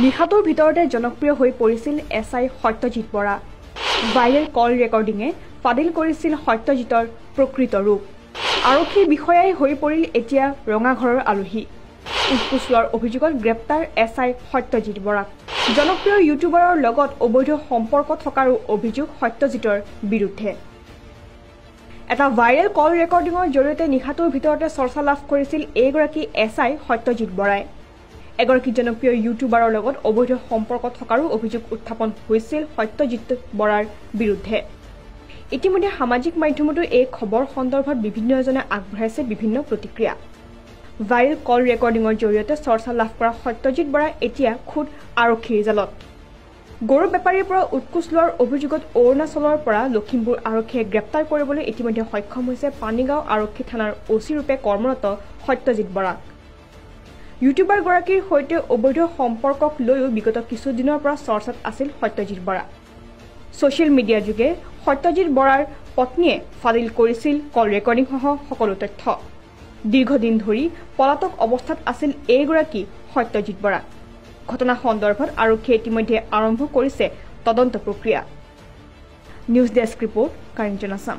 নিশাটোৰ ভিতৰতে জনপ্ৰিয় হৈ পৰিছিল এছআই সত্যজিৎ বৰা। ভাইৰেল কল ৰেকৰ্ডিঙে ফাদিল কৰিছিল সত্যজিতৰ প্ৰকৃত ৰূপ। আৰক্ষীৰ বিষয়াই হৈ পৰিল এতিয়া ৰঙাঘৰৰ আলহী। উৎকোচলোৱাৰ অভিযোগত গ্ৰেপ্তাৰ এছআই সত্যজিৎ বৰাক। জনপ্ৰিয় ইউটিউবাৰৰ লগত অবৈধ সম্পৰ্ক থকাৰো অভিযোগ সত্যজিতৰ বিৰুদ্ধে। এটা ভাইৰেল কল ৰেকৰ্ডিঙৰ জৰিয়তে নিশাটোৰ ভিতৰতে চৰ্চা লাভ কৰিছিল এইগৰাকী এছআই সত্যজিৎ বৰাই। এগৰাকী জনপ্ৰিয় ইউটিউবাৰৰ লগত অবৈধ সম্পৰ্ক থকাৰো অভিযোগ উত্থাপন হৈছিল সত্যজিৎ বৰাৰ বিৰুদ্ধে। ইতিমধ্যে সামাজিক মাধ্যমতো এই খবৰ সন্দৰ্ভত বিভিন্নজনে আগবঢ়াইছে বিভিন্ন প্ৰতিক্ৰিয়া। ভাইৰেল কল ৰেকৰ্ডিঙৰ জৰিয়তে চৰ্চা লাভ কৰা সত্যজিৎ বৰা এতিয়া খুদ আৰক্ষীৰ জালত। গৰু বেপাৰীৰ পৰা উৎকোচ লোৱাৰ অভিযোগত অৰুণাচলৰ পৰা লখিমপুৰ আৰক্ষীয়ে গ্ৰেপ্তাৰ কৰিবলৈ ইতিমধ্যে সক্ষম হৈছে পানীগাঁও আৰক্ষী থানাৰ অচি ৰূপে কৰ্মৰত সত্যজিৎ বৰাক। ইউটিউবাৰগৰাকীৰ সৈতে অবৈধ সম্পৰ্কক লৈও বিগত কিছুদিনৰ পৰা চৰ্চাত আছিল সত্যজিৎ বৰা। ছ'চিয়েল মিডিয়াৰ যোগে সত্যজিৎ বৰাৰ পত্নীয়ে ফাদিল কৰিছিল কল ৰেকৰ্ডিংসহ সকলো তথ্য। দীৰ্ঘদিন ধৰি পলাতক অৱস্থাত আছিল এইগৰাকী সত্যজিৎ বৰা। ঘটনা সন্দৰ্ভত আৰক্ষীয়ে ইতিমধ্যে আৰম্ভ কৰিছে তদন্ত প্ৰক্ৰিয়া। নিউজ ডেস্ক ৰিপৰ্ট কাৰেঞ্জন আছাম।